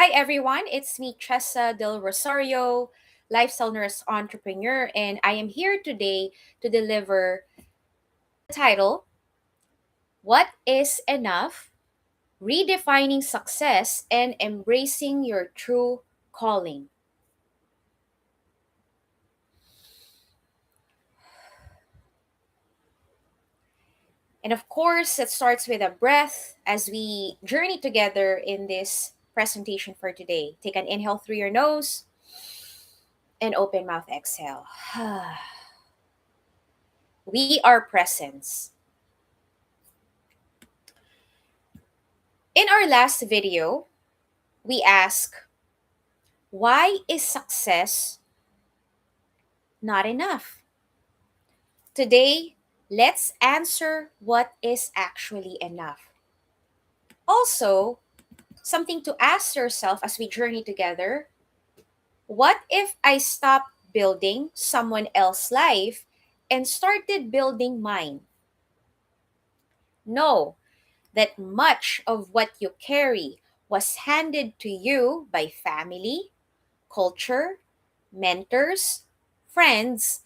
Hi everyone, it's me, Tressa Del Rosario, lifestyle nurse entrepreneur, and I am here today to deliver the title What is Enough? Redefining Success and Embracing Your True Calling. And of course, it starts with a breath as we journey together in this presentation for today. Take an inhale through your nose and open mouth exhale. We are presence. In our last video, we ask, why is success not enough? Today, let's answer what is actually enough. Also, something to ask yourself as we journey together, what if I stopped building someone else's life and started building mine? Know that much of what you carry was handed to you by family, culture, mentors, friends,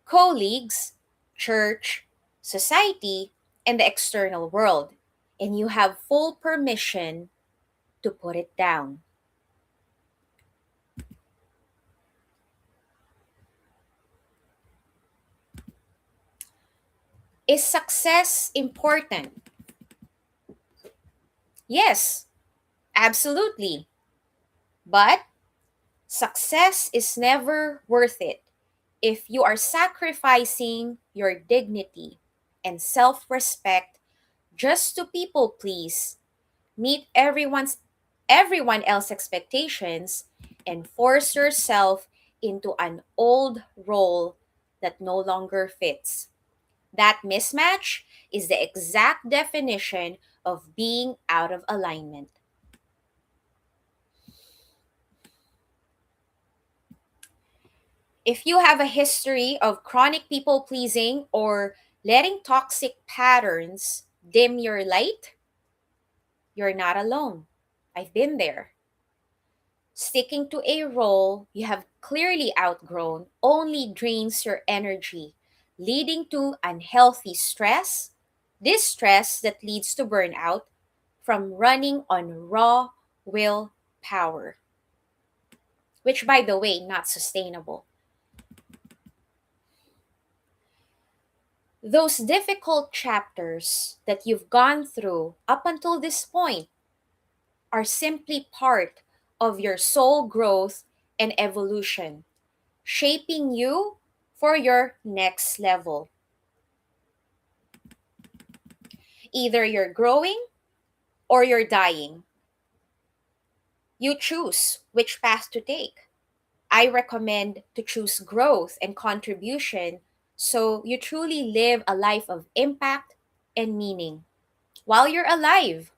colleagues, church, society, and the external world. And you have full permission to put it down. Is success important? Yes, absolutely. But success is never worth it if you are sacrificing your dignity and self respect just to people please, meet everyone else's expectations, and force yourself into an old role that no longer fits. That mismatch is the exact definition of being out of alignment. If you have a history of chronic people pleasing or letting toxic patterns dim your light, you're not alone. I've been there. Sticking to a role you have clearly outgrown only drains your energy, leading to unhealthy stress, this stress that leads to burnout from running on raw willpower, which, by the way, not sustainable. Those difficult chapters that you've gone through up until this point are simply part of your soul growth and evolution, shaping you for your next level. Either you're growing or you're dying. You choose which path to take. I recommend to choose growth and contribution so you truly live a life of impact and meaning while you're alive.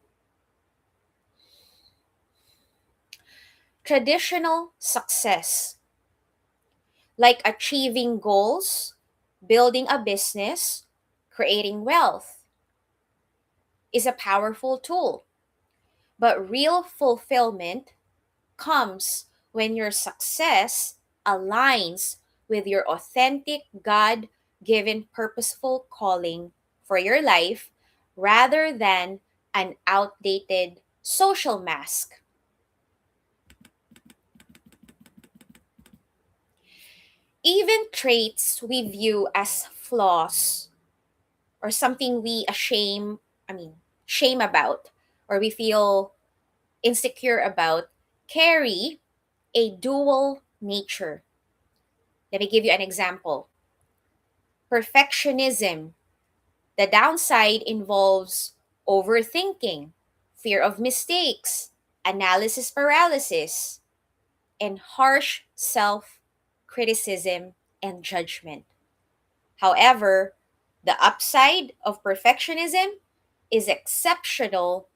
Traditional success, like achieving goals, building a business, creating wealth, is a powerful tool. But real fulfillment comes when your success aligns with your authentic God given purposeful calling for your life rather than an outdated social mask. Even traits we view as flaws or something shame about, or we feel insecure about, carry a dual nature. Let me give you an example. Perfectionism. The downside involves overthinking, fear of mistakes, analysis paralysis, and harsh self criticism and judgment. However, the upside of perfectionism is exceptional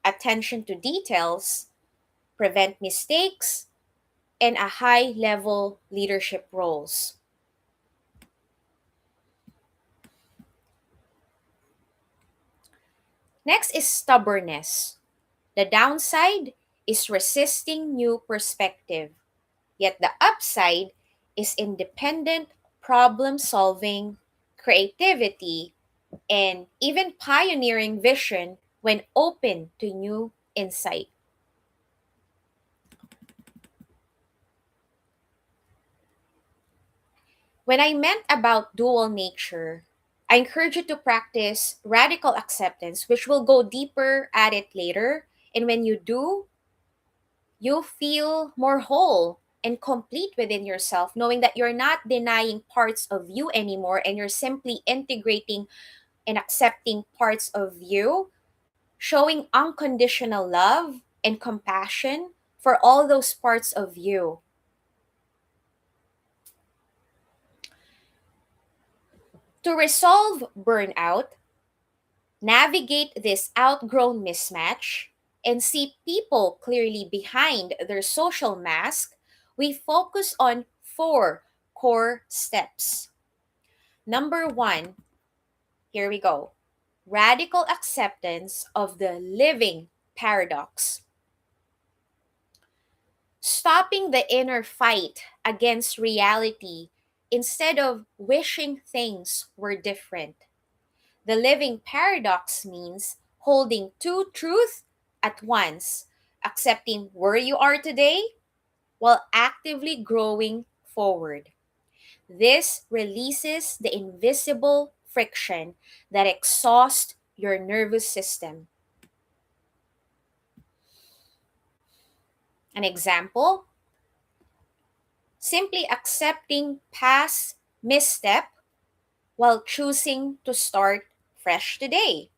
attention to details, prevent mistakes, and a high level leadership roles. Next is stubbornness. The downside is resisting new perspective. Yet the upside is independent problem solving, creativity, and even pioneering vision when open to new insight. When I meant about dual nature, I encourage you to practice radical acceptance, which we'll go deeper at it later. And when you do, you'll feel more whole and complete within yourself, knowing that you're not denying parts of you anymore and you're simply integrating and accepting parts of you, showing unconditional love and compassion for all those parts of you. To resolve burnout, navigate this outgrown mismatch, and see people clearly behind their social mask, we focus on four core steps. Number one, here we go, radical acceptance of the living paradox. Stopping the inner fight against reality instead of wishing things were different. The living paradox means holding two truths at once, accepting where you are today while actively growing forward. This releases the invisible friction that exhausts your nervous system. An example, simply accepting past misstep while choosing to start fresh today.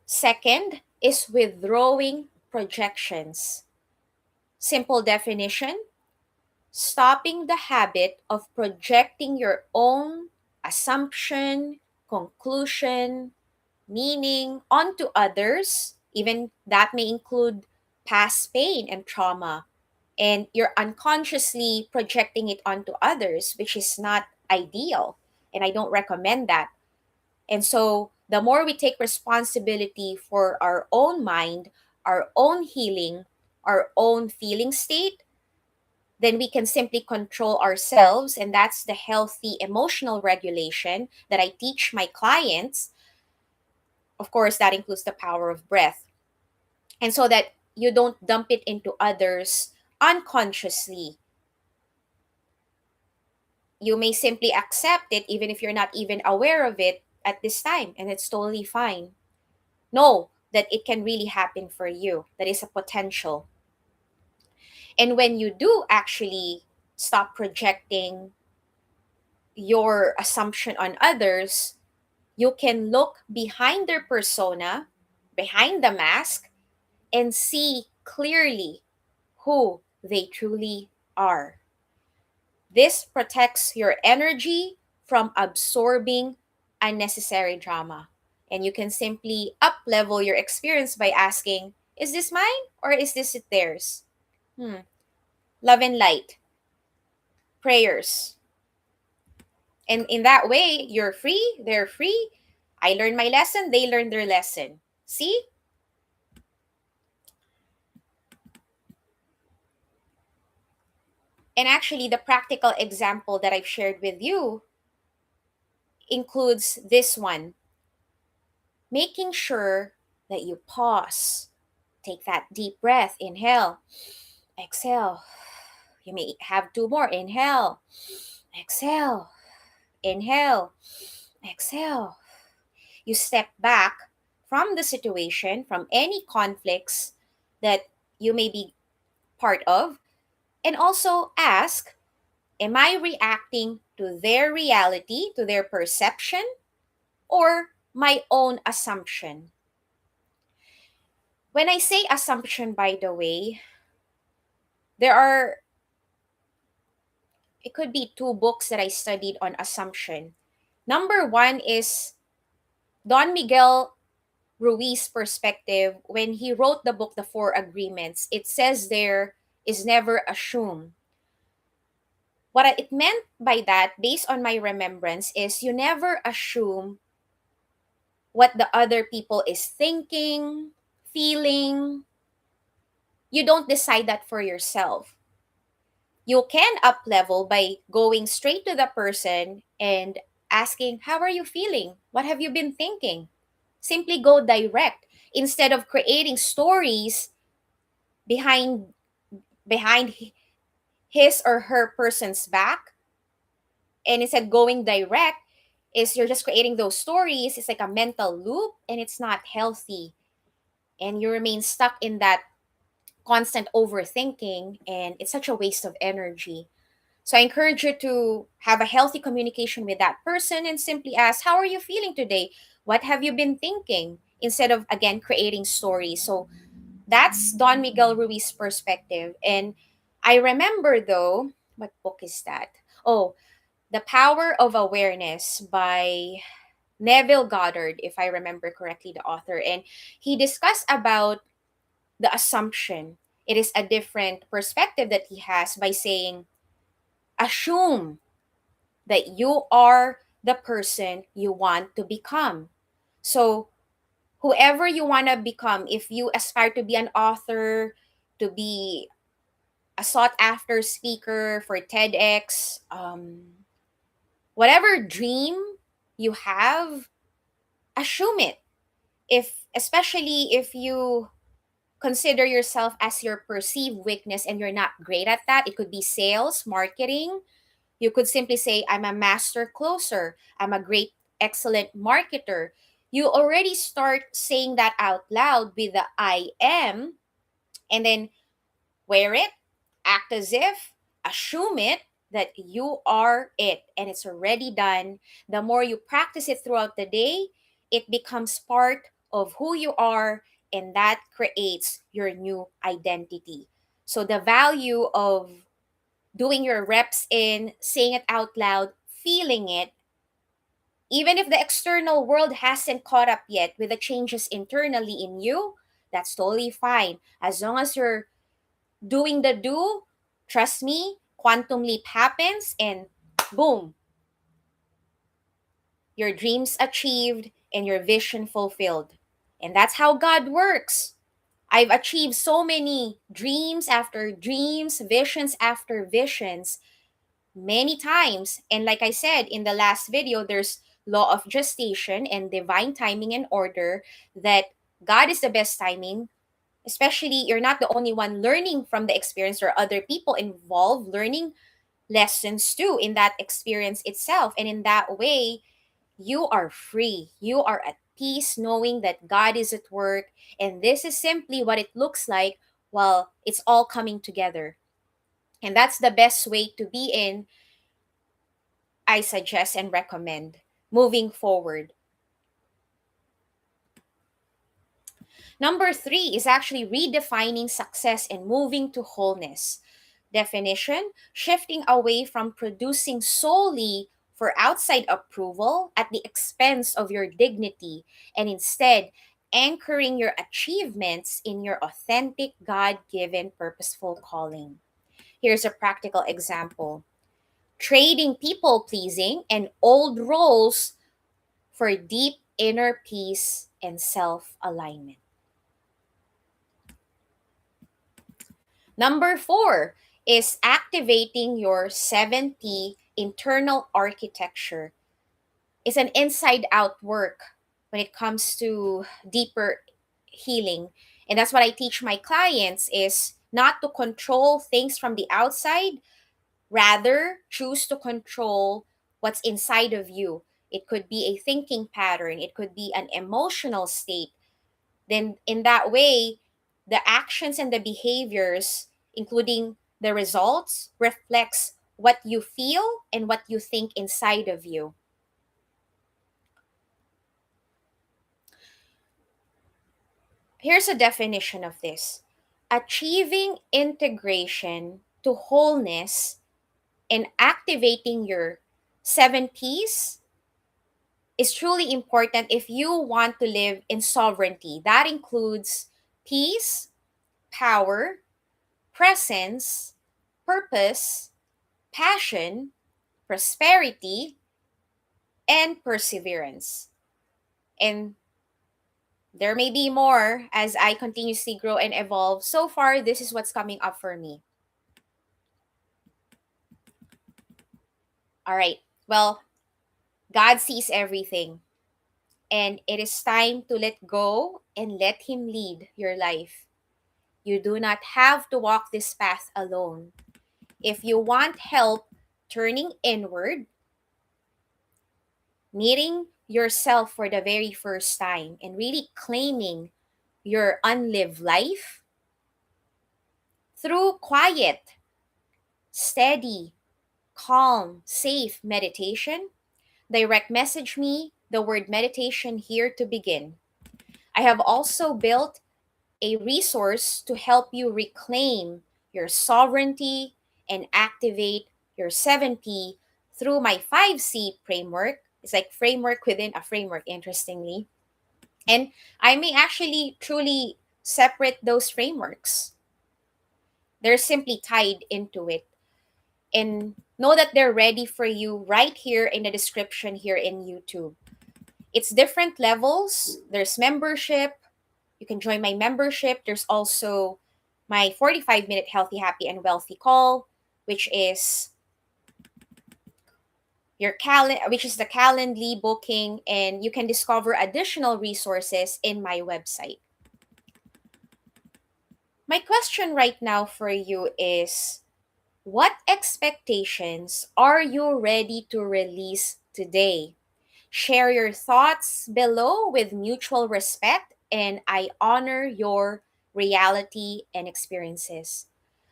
Second is withdrawing projections. Simple definition, stopping the habit of projecting your own assumption, conclusion, meaning onto others, even that may include past pain and trauma. And you're unconsciously projecting it onto others, which is not ideal. And I don't recommend that. And so, the more we take responsibility for our own mind, our own healing, our own feeling state, then we can simply control ourselves. And that's the healthy emotional regulation that I teach my clients. Of course, that includes the power of breath. And so that you don't dump it into others unconsciously. You may simply accept it even if you're not even aware of it at this time, and it's totally fine. Know that it can really happen for you. That is a potential. And when you do actually stop projecting your assumption on others, you can look behind their persona, behind the mask, and see clearly who they truly are. This protects your energy from absorbing unnecessary drama. And you can simply up level your experience by asking, is this mine or is this theirs? Love and light, prayers. And in that way, you're free, they're free. I learned my lesson, they learned their lesson. See? And actually, the practical example that I've shared with you includes this one, making sure that you pause. Take that deep breath, inhale, exhale. You may have two more. Inhale, exhale, inhale, exhale. You step back from the situation, from any conflicts that you may be part of, and also ask, am I reacting to their reality, to their perception, or my own assumption? When I say assumption, by the way, there are, it could be two books that I studied on assumption. Number one is Don Miguel Ruiz perspective. When he wrote the book The Four Agreements, it says there is never assume. It meant by that, based on my remembrance, is you never assume what the other people is thinking, feeling. You don't decide that for yourself. You can up level by going straight to the person and asking, how are you feeling? What have you been thinking? Simply go direct instead of creating stories behind behind his or her person's back. And instead going direct is you're just creating those stories. It's like a mental loop and it's not healthy. And you remain stuck in that constant overthinking, and it's such a waste of energy. So I encourage you to have a healthy communication with that person and simply ask, how are you feeling today? What have you been thinking? Instead of, again, creating stories. So that's Don Miguel Ruiz's perspective. And I remember, though, what book is that? Oh, The Power of Awareness by Neville Goddard, if I remember correctly, the author. And he discussed about the assumption. It is a different perspective that he has by saying, assume that you are the person you want to become. So, whoever you want to become, if you aspire to be an author, to be a sought after speaker for TEDx, whatever dream you have, assume it. If especially if you consider yourself as your perceived weakness and you're not great at that, it could be sales, marketing. You could simply say, I'm a master closer. I'm a great, excellent marketer. You already start saying that out loud with the I am, and then wear it, act as if, assume it that you are it, and it's already done. The more you practice it throughout the day, it becomes part of who you are, and that creates your new identity. So, the value of doing your reps in, saying it out loud, feeling it, even if the external world hasn't caught up yet with the changes internally in you, that's totally fine. As long as you're doing the do, trust me, quantum leap happens and boom, your dreams achieved and your vision fulfilled. And that's how God works. I've achieved so many dreams after dreams, visions after visions many times. And like I said in the last video, there's law of gestation and divine timing and order, that God is the best timing. Especially, you're not the only one learning from the experience, or other people involved learning lessons too in that experience itself. And in that way, you are free. You are at peace knowing that God is at work. And this is simply what it looks like while it's all coming together. And that's the best way to be in, I suggest and recommend moving forward. Number three is actually redefining success and moving to wholeness. Definition: shifting away from producing solely for outside approval at the expense of your dignity, and instead anchoring your achievements in your authentic God given purposeful calling. Here's a practical example: trading people pleasing and old roles for deep inner peace and self alignment. Number four is activating your 7P internal architecture. It's an inside out work when it comes to deeper healing. And that's what I teach my clients, is not to control things from the outside, rather choose to control what's inside of you. It could be a thinking pattern, it could be an emotional state. Then in that way, the actions and the behaviors, including the results, reflects what you feel and what you think inside of you. Here's a definition of this: achieving integration to wholeness and activating your 7Ps is truly important if you want to live in sovereignty. That includes peace, power, presence, purpose, passion, prosperity, and perseverance. And There may be more as I continuously grow and evolve. So far, this is what's coming up for me. All right. Well, God sees everything, and it is time to let go and let Him lead your life. You do not have to walk this path alone. If you want help turning inward, meeting yourself for the very first time, and really claiming your unlived life through quiet, steady, calm, safe meditation, direct message me the word meditation here to begin. I have also built a resource to help you reclaim your sovereignty and activate your 7P through my 5C framework. It's like framework within a framework, interestingly. And I may actually truly separate those frameworks. They're simply tied into it. And know that they're ready for you right here in the description here in YouTube. It's different levels. There's membership. You can join my membership. There's also my 45-minute healthy, happy, and wealthy call, which is which is the Calendly booking, and you can discover additional resources in my website. My question right now for you is, what expectations are you ready to release today? Share your thoughts below with mutual respect, and I honor your reality and experiences.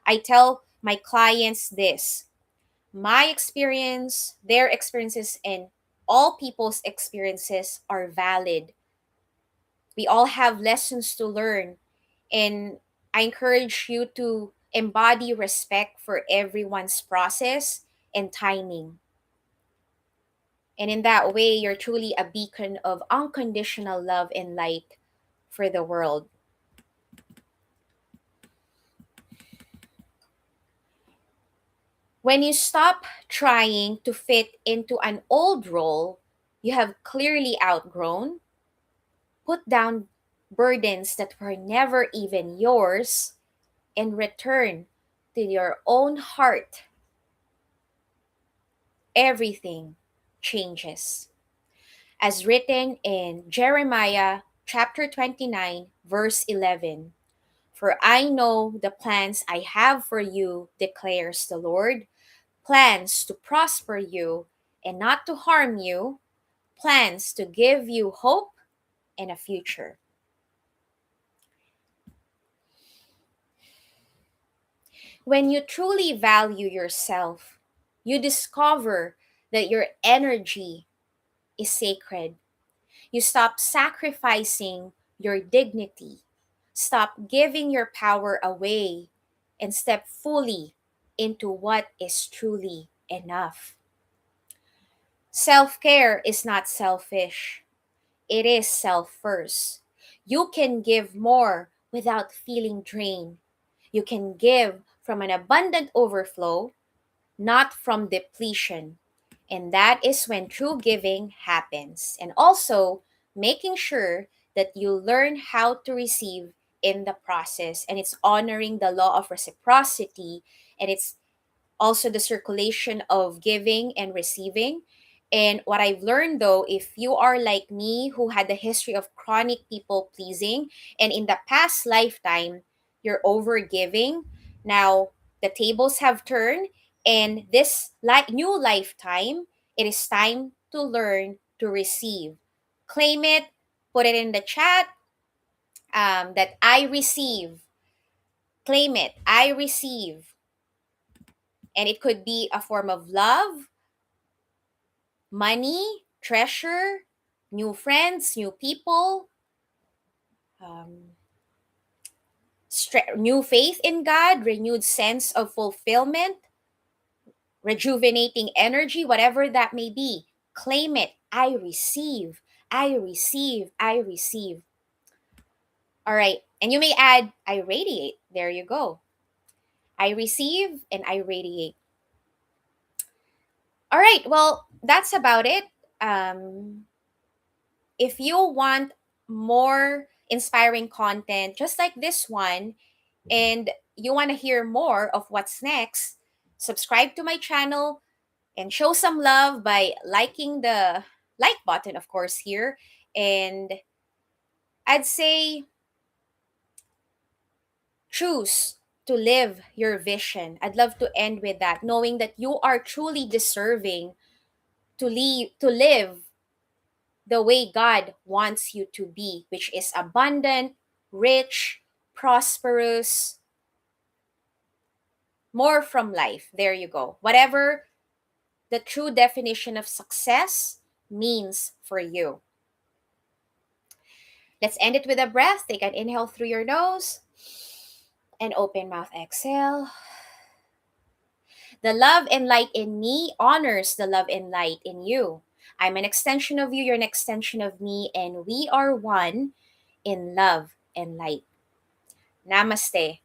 I tell my clients this: my experience, their experiences, and all people's experiences are valid. We all have lessons to learn, and I encourage you to embody respect for everyone's process and timing. And in that way, you're truly a beacon of unconditional love and light for the world. When you stop trying to fit into an old role you have clearly outgrown, put down burdens that were never even yours, and return to your own heart, everything changes. As written in Jeremiah chapter 29, verse 11. For I know the plans I have for you, declares the Lord, plans to prosper you and not to harm you, plans to give you hope and a future. When you truly value yourself, you discover that your energy is sacred. You stop sacrificing your dignity, stop giving your power away, and step fully into what is truly enough. Self care is not selfish, it is self first. You can give more without feeling drained. You can give from an abundant overflow, not from depletion. And that is when true giving happens. And also making sure that you learn how to receive in the process. And it's honoring the law of reciprocity. And it's also the circulation of giving and receiving. And what I've learned though, if you are like me who had the history of chronic people pleasing, and in the past lifetime, you're over giving, now the tables have turned, and this new lifetime, it is time to learn to receive. Claim it, put it in the chat, that I receive. Claim it, I receive. And it could be a form of love, money, treasure, new friends, new people, um, new faith in God, renewed sense of fulfillment, rejuvenating energy, whatever that may be. Claim it. I receive. I receive. I receive. All right. And you may add, I radiate. There you go. I receive and I radiate. All right. Well, that's about it. If you want more inspiring content just like this one, and you want to hear more of what's next, subscribe to my channel and show some love by liking the like button, of course, here. And I'd say choose to live your vision. I'd love to end with that, knowing that you are truly deserving to live the way God wants you to be, which is abundant, rich, prosperous, more from life. There you go. Whatever the true definition of success means for you. Let's end it with a breath. Take an inhale through your nose and open mouth exhale. The love and light in me honors the love and light in you. I'm an extension of you, you're an extension of me, and we are one in love and light. Namaste.